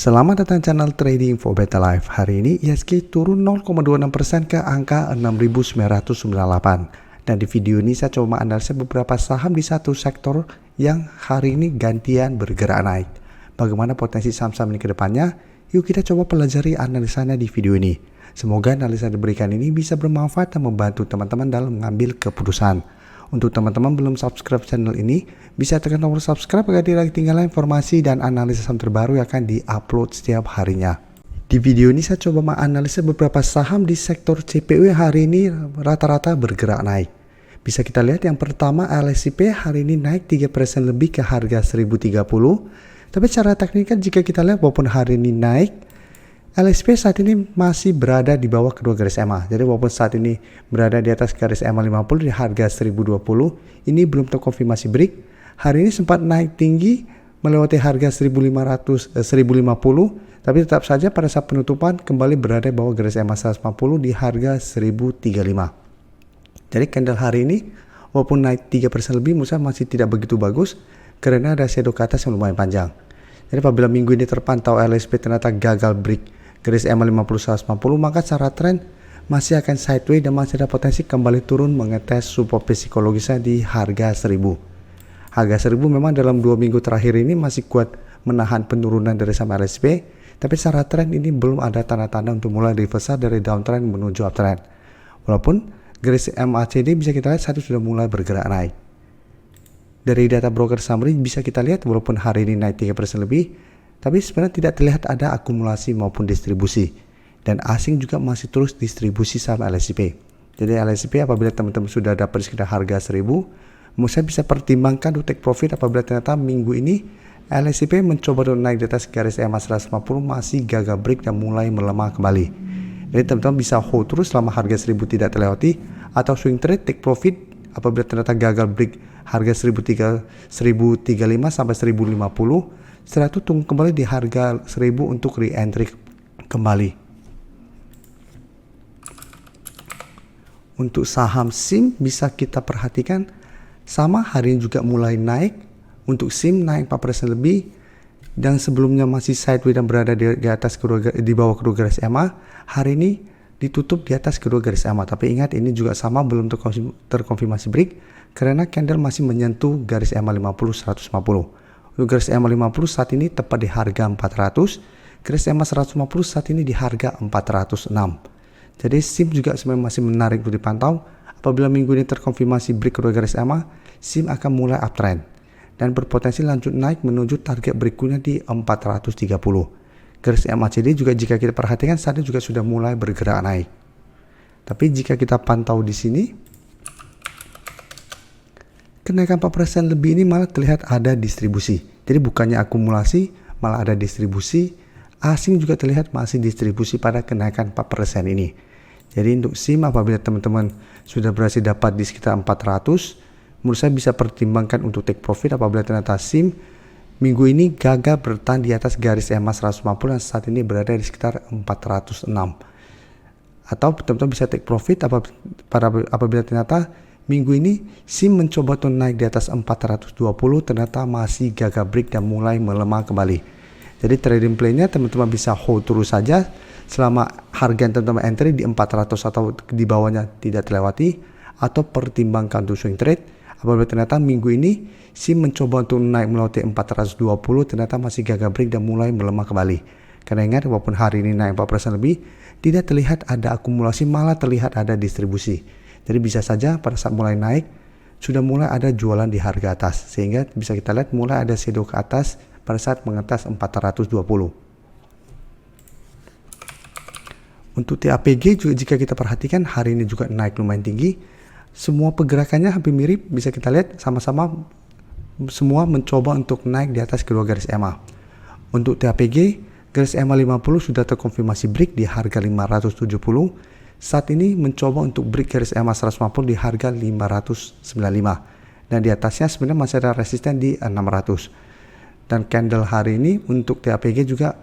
Selamat datang channel Trading for Better Life. Hari ini IHSG turun 0,26% ke angka 6.998. Dan di video ini saya coba menganalisa beberapa saham di satu sektor yang hari ini gantian bergerak naik. Bagaimana potensi saham-saham ini ke depannya? Yuk kita coba pelajari analisanya di video ini. Semoga analisa diberikan ini bisa bermanfaat dan membantu teman-teman dalam mengambil keputusan. Untuk teman-teman belum subscribe channel ini, bisa tekan tombol subscribe agar tidak ketinggalan informasi dan analisis saham terbaru yang akan diupload setiap harinya. Di video ini saya coba menganalisa beberapa saham di sektor CPU yang hari ini rata-rata bergerak naik. Bisa kita lihat yang pertama LSIP hari ini naik 3% lebih ke harga 1030. Tapi secara teknikal jika kita lihat walaupun hari ini naik, LSP saat ini masih berada di bawah kedua garis EMA. Jadi walaupun saat ini berada di atas garis EMA 50 di harga 1020, ini belum terkonfirmasi break. Hari ini sempat naik tinggi melewati harga 1050, tapi tetap saja pada saat penutupan kembali berada di bawah garis EMA 150 di harga 1035. Jadi candle hari ini walaupun naik 3% lebih menurut saya masih tidak begitu bagus karena ada shadow ke atas yang lumayan panjang. Jadi apabila minggu ini terpantau LSP ternyata gagal break garis EMA 50 150, maka secara tren masih akan sideways dan masih ada potensi kembali turun mengetes support psikologisnya di harga 1000. Harga 1000 memang dalam 2 minggu terakhir ini masih kuat menahan penurunan dari saham LSP, tapi secara tren ini belum ada tanda-tanda untuk mulai reversal dari downtrend menuju uptrend. Walaupun garis MACD bisa kita lihat satu sudah mulai bergerak naik. Dari data broker summary bisa kita lihat walaupun hari ini naik 3% lebih, tapi sebenarnya tidak terlihat ada akumulasi maupun distribusi. Dan asing juga masih terus distribusi saham LSIP. Jadi LSIP apabila teman-teman sudah dapat di sekitar harga 1000, saya bisa pertimbangkan untuk take profit apabila ternyata minggu ini LSIP mencoba untuk naik di atas garis EMA 150 masih gagal break dan mulai melemah kembali. Jadi teman-teman bisa hold terus selama harga 1000 tidak terlewati atau swing trade take profit apabila ternyata gagal break harga 1035 sampai 1050. Setelah itu tunggu kembali di harga 1000 untuk re-entry kembali. Untuk saham SIM bisa kita perhatikan sama hari ini juga mulai naik. Untuk SIM naik 4% lebih dan sebelumnya masih sideways dan berada di atas di bawah kedua garis EMA. Hari ini ditutup di atas kedua garis EMA. Tapi ingat ini juga sama belum terkonfirmasi break karena candle masih menyentuh garis EMA 50 150. Untuk garis EMA 50 saat ini tepat di harga 400, garis EMA 150 saat ini di harga 406. Jadi SIM juga sebenarnya masih menarik untuk dipantau. Apabila minggu ini terkonfirmasi break kedua garis EMA, SIM akan mulai uptrend dan berpotensi lanjut naik menuju target berikutnya di 430. Garis MACD juga jika kita perhatikan saat ini juga sudah mulai bergerak naik. Tapi jika kita pantau di sini, kenaikan 4% lebih ini malah terlihat ada distribusi. Jadi bukannya akumulasi, malah ada distribusi. Asing juga terlihat masih distribusi pada kenaikan 4% ini. Jadi untuk SIM apabila teman-teman sudah berhasil dapat di sekitar 400, menurut saya bisa pertimbangkan untuk take profit apabila ternyata SIM minggu ini gagal bertahan di atas garis EMA 150 dan saat ini berada di sekitar 406. Atau teman-teman bisa take profit apabila ternyata minggu ini SIM mencoba untuk naik di atas 420 ternyata masih gagal break dan mulai melemah kembali. Jadi trading plan-nya teman-teman bisa hold terus saja selama harga yang teman-teman entry di 400 atau di bawahnya tidak terlewati, atau pertimbangkan untuk swing trade apabila ternyata minggu ini SIM mencoba untuk naik melewati 420 ternyata masih gagal break dan mulai melemah kembali. Karena ingat walaupun hari ini naik 4% lebih tidak terlihat ada akumulasi, malah terlihat ada distribusi. Jadi bisa saja pada saat mulai naik sudah mulai ada jualan di harga atas sehingga bisa kita lihat mulai ada shadow ke atas pada saat mengetas 420. Untuk TAPG juga jika kita perhatikan hari ini juga naik lumayan tinggi. Semua pergerakannya hampir mirip, bisa kita lihat sama-sama semua mencoba untuk naik di atas kedua garis EMA. Untuk TAPG garis EMA 50 sudah terkonfirmasi break di harga 570. Saat ini mencoba untuk break garis EMA 150 di harga 595 dan di atasnya sebenarnya masih ada resisten di 600. Dan candle hari ini untuk TAPG juga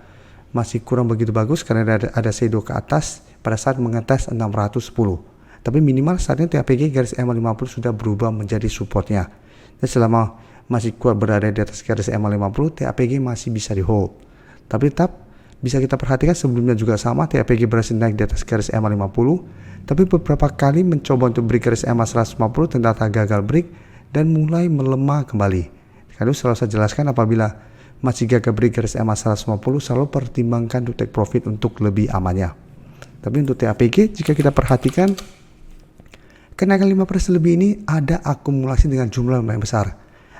masih kurang begitu bagus karena ada shadow ke atas pada saat mengetes 610. Tapi minimal saat ini TAPG garis EMA 50 sudah berubah menjadi supportnya. Dan selama masih kuat berada di atas garis EMA 50, TAPG masih bisa di hold. Tapi tetap Bisa kita perhatikan sebelumnya juga sama, TAPG berhasil naik di atas garis EMA 50, tapi beberapa kali mencoba untuk break garis EMA 150 ternyata gagal break dan mulai melemah kembali. Kalau selalu saya jelaskan, apabila masih gagal break garis EMA 150, selalu pertimbangkan to take profit untuk lebih amannya. Tapi untuk TAPG, jika kita perhatikan, kenaikan 5% lebih ini ada akumulasi dengan jumlah yang besar.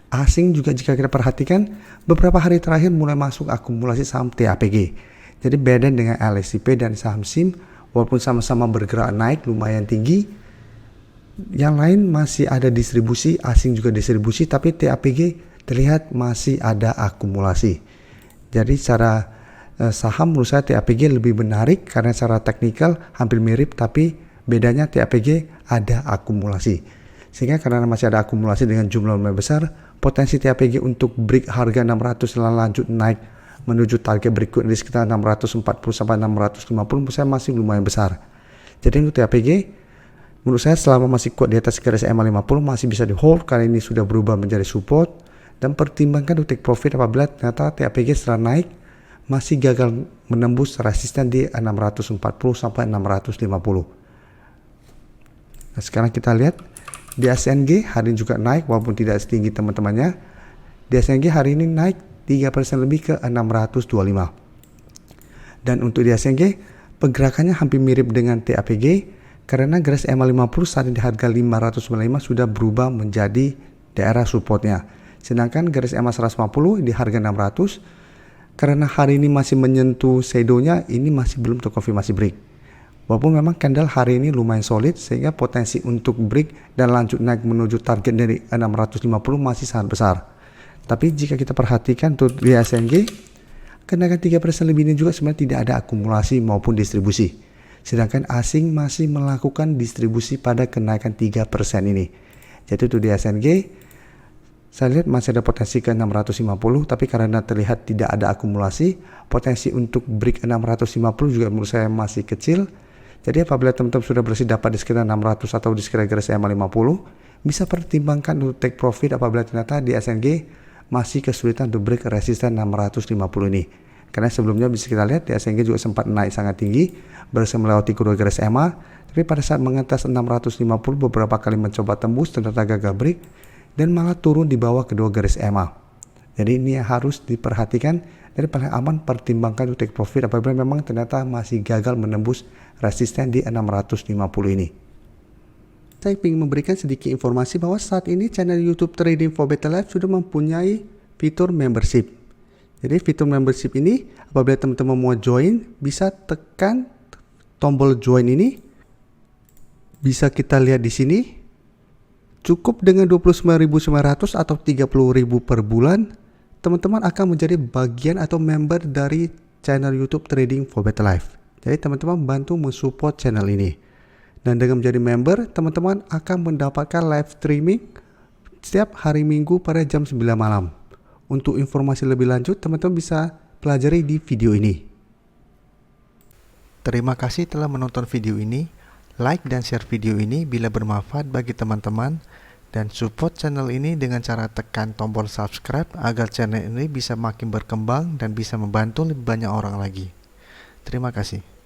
Asing juga jika kita perhatikan, beberapa hari terakhir mulai masuk akumulasi saham TAPG. Jadi beda dengan LSIP dan saham SIM, walaupun sama-sama bergerak naik lumayan tinggi, yang lain masih ada distribusi, asing juga distribusi, tapi TAPG terlihat masih ada akumulasi. Jadi secara saham menurut saya TAPG lebih menarik karena secara teknikal hampir mirip, tapi bedanya TAPG ada akumulasi. Sehingga karena masih ada akumulasi dengan jumlah lebih besar, potensi TAPG untuk break harga 600 dan lanjut naik menuju target berikut di sekitar 640 sampai 650 menurut saya masih lumayan besar. Jadi untuk TAPG menurut saya selama masih kuat di atas garis EMA 50 masih bisa di hold karena ini sudah berubah menjadi support, dan pertimbangkan untuk take profit apabila ternyata TAPG setelah naik masih gagal menembus resisten di 640 sampai 650. Nah, sekarang kita lihat di ASNG hari ini juga naik walaupun tidak setinggi teman-temannya. Di ASNG hari ini naik 3% lebih ke 625. Dan untuk di ASNG pergerakannya hampir mirip dengan TAPG karena garis EMA 50 saat ini di harga 595 sudah berubah menjadi daerah supportnya. Sedangkan garis EMA 150 di harga 600 karena hari ini masih menyentuh shadownya, ini masih belum terkonfirmasi break. Walaupun memang candle hari ini lumayan solid sehingga potensi untuk break dan lanjut naik menuju target dari 650 masih sangat besar. Tapi jika kita perhatikan untuk di ASNG, kenaikan 3% lebih ini juga sebenarnya tidak ada akumulasi maupun distribusi. Sedangkan asing masih melakukan distribusi pada kenaikan 3% ini. Jadi untuk di ASNG, saya lihat masih ada potensi ke 650, tapi karena terlihat tidak ada akumulasi, potensi untuk break 650 juga menurut saya masih kecil. Jadi apabila teman-teman sudah berhasil dapat di sekitar 600 atau di sekitar garis EMA 50, bisa pertimbangkan untuk take profit apabila ternyata di ASNG masih kesulitan untuk break resisten 650 ini. Karena sebelumnya bisa kita lihat di ASNG juga sempat naik sangat tinggi, berhasil melewati kedua garis EMA, tapi pada saat mengatas 650 beberapa kali mencoba tembus ternyata gagal break dan malah turun di bawah kedua garis EMA. Jadi ini harus diperhatikan, dan paling aman pertimbangkan untuk take profit apabila memang ternyata masih gagal menembus resisten di 650 ini. Saya ingin memberikan sedikit informasi bahwa saat ini channel YouTube Trading for Better Life sudah mempunyai fitur membership. Jadi fitur membership ini apabila teman-teman mau join, bisa tekan tombol join ini. Bisa kita lihat di sini. Cukup dengan 29.900 atau 30.000 per bulan, teman-teman akan menjadi bagian atau member dari channel YouTube Trading for Better Life. Jadi teman-teman bantu mensupport channel ini. Dan dengan menjadi member, teman-teman akan mendapatkan live streaming setiap hari Minggu pada jam 9 malam. Untuk informasi lebih lanjut, teman-teman bisa pelajari di video ini. Terima kasih telah menonton video ini. Like dan share video ini bila bermanfaat bagi teman-teman. Dan support channel ini dengan cara tekan tombol subscribe agar channel ini bisa makin berkembang dan bisa membantu lebih banyak orang lagi. Terima kasih.